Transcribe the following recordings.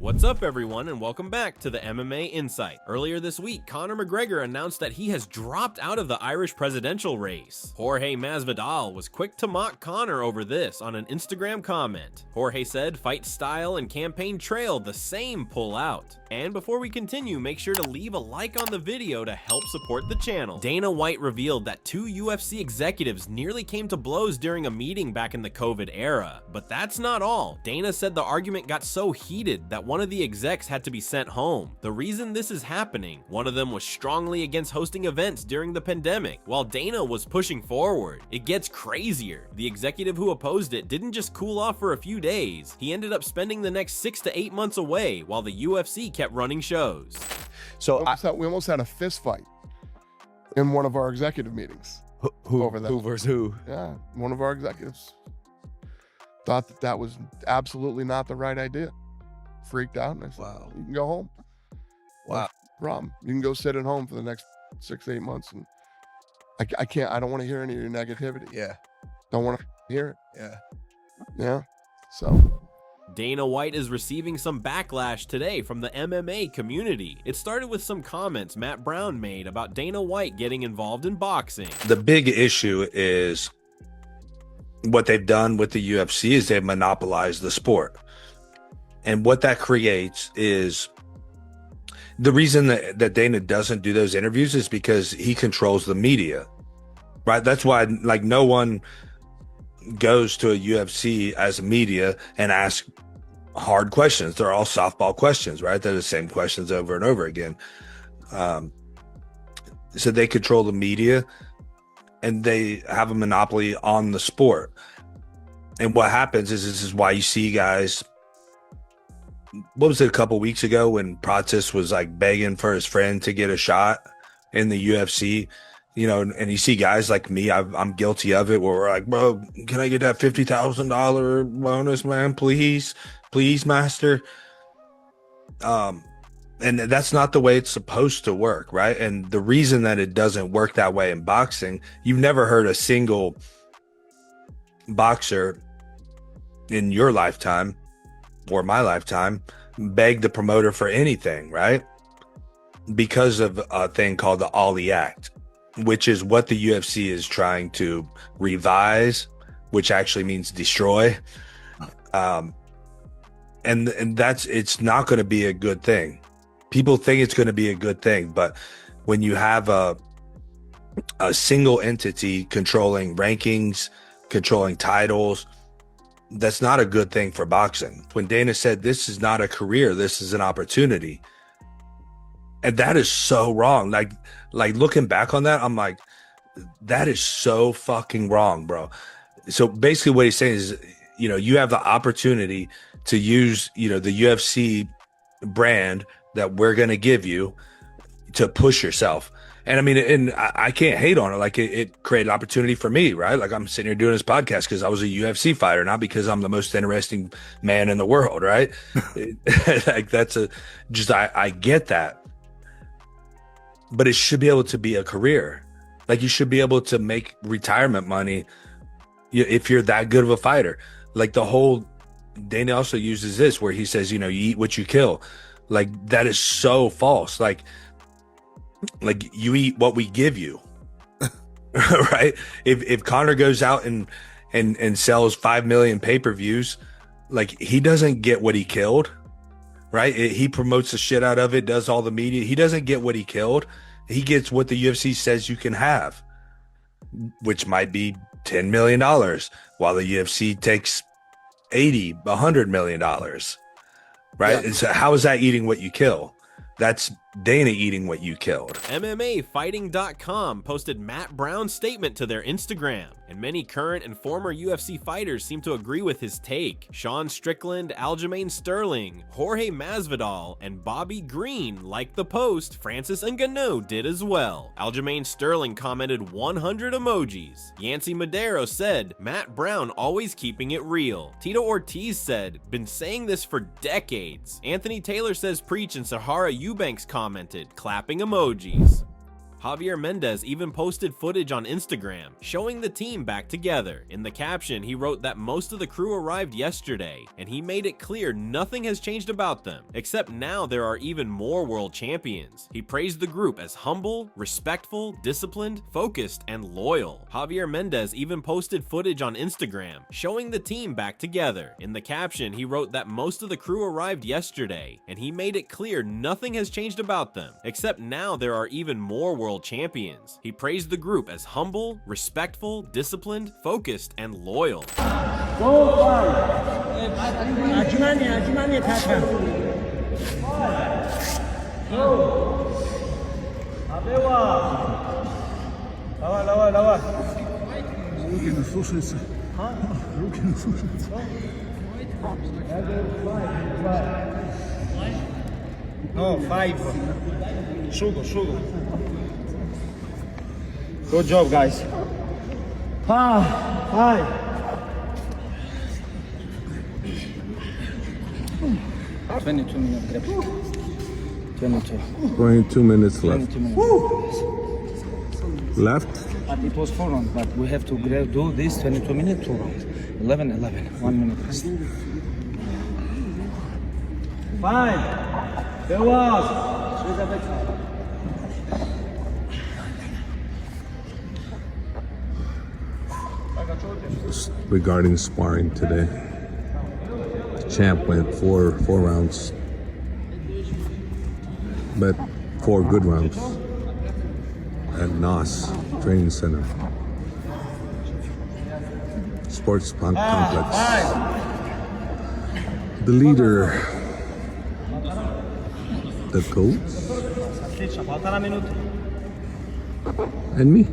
What's up, everyone, and welcome back to the MMA Insight. Earlier this week, Conor McGregor announced that he has dropped out of the Irish presidential race. Jorge Masvidal was quick to mock Conor over this on an Instagram comment. Jorge said fight style and campaign trail the same pull out. And before we continue, make sure to leave a like on the video to help support the channel. Dana White revealed that two UFC executives nearly came to blows during a meeting back in the COVID era. But that's not all. Dana said the argument got so heated that one of the execs had to be sent home. The reason this is happening, one of them was strongly against hosting events during the pandemic, while Dana was pushing forward. It gets crazier. The executive who opposed it didn't just cool off for a few days. He ended up spending the next 6 to 8 months away while the UFC kept running shows. So we almost had a fist fight in one of our executive meetings. who over that. who versus who? Yeah, one of our executives thought that that was absolutely not the right idea. Freaked out, and I said, Wow. "You can go home. Wow. No problem. You can go sit at home for the next 6 to 8 months." And I can't. I don't want to hear any of your negativity. Yeah. Don't want to hear it. Yeah. Yeah. So Dana White is receiving some backlash today from the MMA community. It started with some comments Matt Brown made about Dana White getting involved in boxing. The big issue is what they've done with the UFC is they've monopolized the sport. And what that creates is the reason that Dana doesn't do those interviews is because he controls the media, right? That's why, like, no one goes to a UFC as a media and asks hard questions. They're all softball questions, right? They're the same questions over and over again. So they control the media and they have a monopoly on the sport. And what happens is this is why you see guys. What was it, a couple weeks ago when Pratis was like begging for his friend to get a shot in the UFC, you know, and you see guys like me, I'm guilty of it, where we're like, bro, can I get that $50,000 bonus, man? Please, master. And that's not the way it's supposed to work, right? And the reason that it doesn't work that way in boxing, you've never heard a single boxer in your lifetime or my lifetime beg the promoter for anything, right? Because of a thing called the Ollie Act, which is what the UFC is trying to revise, which actually means destroy. And that's, it's not going to be a good thing. People think it's going to be a good thing, but when you have a single entity controlling rankings, controlling titles, that's not a good thing for boxing. When Dana said this is not a career, this is an opportunity. And that is so wrong. Like looking back on that, I'm like, that is so fucking wrong, bro. So basically what he's saying is, you know, you have the opportunity to use, you know, the UFC brand that we're going to give you to push yourself. And I mean, and I can't hate on it. Like it created opportunity for me, right? Like I'm sitting here doing this podcast because I was a UFC fighter, not because I'm the most interesting man in the world, right? Like that's I get that. But it should be able to be a career. Like you should be able to make retirement money if you're that good of a fighter. Like the whole, Dana also uses this where he says, you know, you eat what you kill. Like that is so false. Like you eat what we give you, right? If Conor goes out and sells 5 million pay-per-views, like he doesn't get what he killed, right? He promotes the shit out of it, does all the media. He doesn't get what he killed. He gets what the UFC says you can have, which might be $10 million, while the UFC takes $100 million, right? Yeah. And so how is that eating what you kill? That's Dana eating what you killed. MMAfighting.com posted Matt Brown's statement to their Instagram, and many current and former UFC fighters seem to agree with his take. Sean Strickland, Aljamain Sterling, Jorge Masvidal, and Bobby Green liked the post. Francis Ngannou did as well. Aljamain Sterling commented 100 emojis. Yancy Madero said, Matt Brown always keeping it real. Tito Ortiz said, been saying this for decades. Anthony Taylor says preach, and Sahara Eubanks commented, clapping emojis. Javier Mendez even posted footage on Instagram showing the team back together. In the caption, he wrote that most of the crew arrived yesterday, and he made it clear nothing has changed about them, except now there are even more world champions. He praised the group as humble, respectful, disciplined, focused, and loyal. Javier Mendez even posted footage on Instagram showing the team back together. In the caption, he wrote that most of the crew arrived yesterday, and he made it clear nothing has changed about them, except now there are even more world champions. He praised the group as humble, respectful, disciplined, focused, and loyal. No, 5. Sugar. Good job, guys. 5. 22 minutes grip. 22 minutes left. 22 minutes. Left? But it was 4 rounds, but we have to do this 22 minutes, 2 rounds. 11, 1 minute rest. 5. There was. Regarding sparring today, the champ went four rounds, but 4 good rounds at NOS Training Center, Sports Complex. The leader, the coach, and me.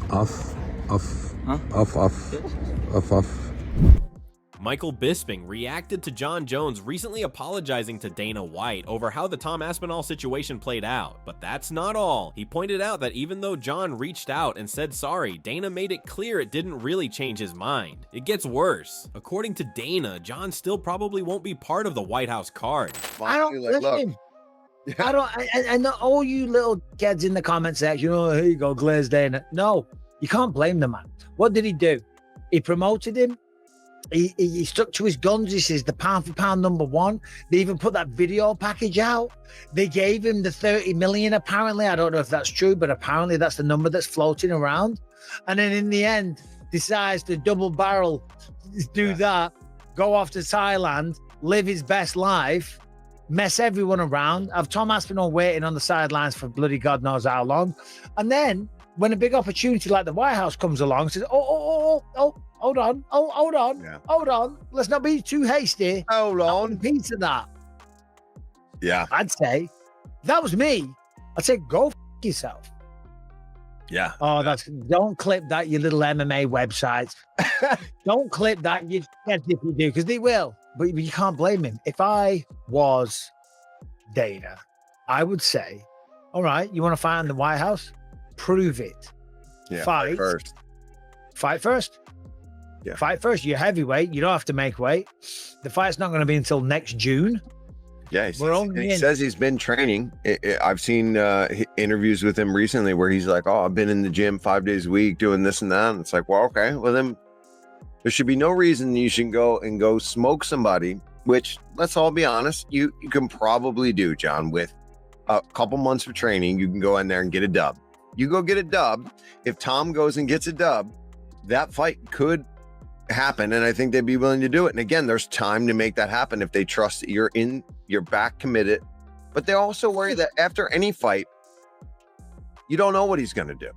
Off. Michael Bisping reacted to John Jones recently apologizing to Dana White over how the Tom Aspinall situation played out. But that's not all. He pointed out that even though John reached out and said sorry, Dana made it clear it didn't really change his mind. It gets worse. According to Dana, John still probably won't be part of the White House card. I don't listen. I don't. I know all you little kids in the comment section. Oh, here you go, glazed Dana. No, you can't blame the man. What did he do? He promoted him. He stuck to his guns. He says the pound for pound #1. They even put that video package out. They gave him the 30 million. Apparently, I don't know if that's true, but apparently that's the number that's floating around. And then in the end, decides to double barrel, do that, go off to Thailand, live his best life, mess everyone around, have Tom Aspinall waiting on the sidelines for bloody God knows how long. And then when a big opportunity like the White House comes along, says, hold on. Let's not be too hasty. Hold on. A piece of that. Yeah. I'd say, if that was me, I'd say, go yourself. Yeah. Oh, don't clip that, you little MMA websites. Don't clip that, you if you do, because they will. But you can't blame him. If I was Dana, I would say, all right, you want to fight in the White House? Prove it. Yeah. Fight first. Fight first. Yeah. Fight first. You're heavyweight. You don't have to make weight. The fight's not going to be until next June. Yeah. He says he's been training. I've seen interviews with him recently where he's like, oh, I've been in the gym 5 days a week doing this and that. And it's like, well, okay. Well, then there should be no reason you should go smoke somebody, which, let's all be honest, you can probably do, John, with a couple months of training. You can go in there and get a dub. You go get a dub. If Tom goes and gets a dub, that fight could happen, and I think they'd be willing to do it. And again, there's time to make that happen if they trust that you're back committed. But they also worry that after any fight, you don't know what he's going to do.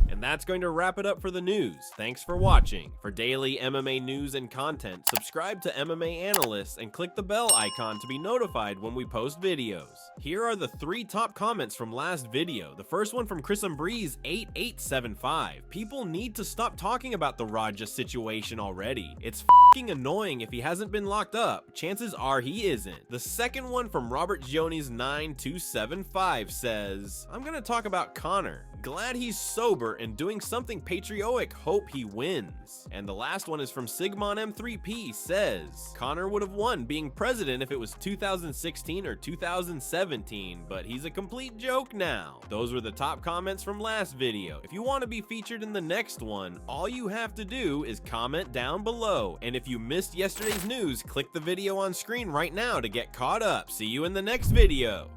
And that's going to wrap it up for the news. Thanks for watching. For daily MMA news and content, subscribe to MMA Analysts and click the bell icon to be notified when we post videos. Here are the 3 top comments from last video. The first one from Chris Breeze 8875. People need to stop talking about the Raja situation already. It's f***ing annoying if he hasn't been locked up. Chances are he isn't. The second one from Robert Jones 9275 says, I'm gonna talk about Conor. glad he's sober and doing something patriotic, hope he wins. And the last one is from Sigmon M3P, says, Conor would have won being president if it was 2016 or 2017, but he's a complete joke now. Those were the top comments from last video. If you want to be featured in the next one, all you have to do is comment down below. And if you missed yesterday's news, click the video on screen right now to get caught up. See you in the next video.